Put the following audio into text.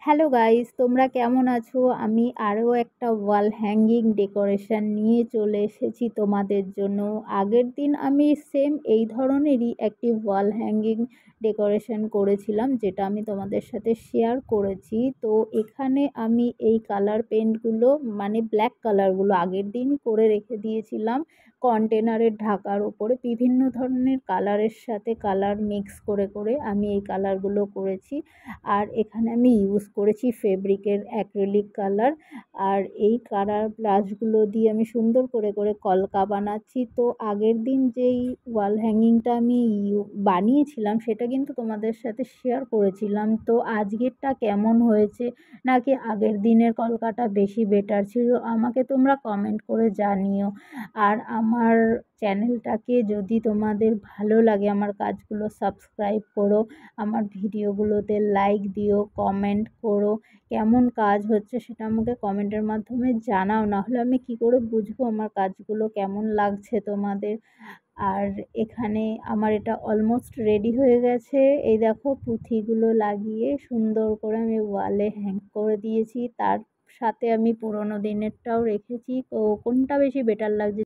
Hello guys, তোমরা কেমন আছো? আমি আরও একটা ওয়াল হ্যাঙ্গিং ডেকোরেশন নিয়ে চলে এসেছি তোমাদের জন্য। আগের দিন আমি সেম এই ধরনেরই একটি ওয়াল হ্যাঙ্গিং ডেকোরেশন করেছিলাম, যেটা আমি তোমাদের সাথে শেয়ার করেছি। তো এখানে আমি এই কালার পেন্টগুলো মানে ব্ল্যাক কালারগুলো আগের দিনই করে রেখে দিয়েছিলাম কন্টেনারের ঢাকার উপরে। বিভিন্ন ধরনের কালারের সাথে কালার মিক্স করে করে আমি এই কালারগুলো করেছি। আর এখানে আমি ইউজ করেছি ফেব্রিকের অ্যাক্রিলিক কালার। আর এই কালার ব্রাশগুলো দিয়ে আমি সুন্দর করে করে কলকা বানাচ্ছি। তো আগের দিন যেই ওয়াল হ্যাঙ্গিংটা আমি বানিয়েছিলাম সেটা কিন্তু তোমাদের সাথে শেয়ার করেছিলাম। তো আজকেরটা কেমন হয়েছে, নাকি আগের দিনের কলকাটা বেশি বেটার ছিল, আমাকে তোমরা কমেন্ট করে জানিও। আর আমার চ্যানেলটাকে যদি তোমাদের ভালো লাগে, আমার কাজগুলো সাবস্ক্রাইব করো, আমার ভিডিওগুলোতে লাইক দিও, কমেন্ট করো। কেমন কাজ হচ্ছে সেটা আমাকে কমেন্টের মাধ্যমে জানাও, নাহলে আমি কি করে বুঝবো আমার কাজগুলো কেমন লাগছে তোমাদের। আর এখানে আমার এটা অলমোস্ট রেডি হয়ে গেছে। এই দেখো, পুঁথিগুলো লাগিয়ে সুন্দর করে আমি ওয়ালে হ্যাং করে দিয়েছি। তার সাথে আমি পুরোনো দিনেরটাও রেখেছি। তো কোনটা বেশি বেটার লাগছে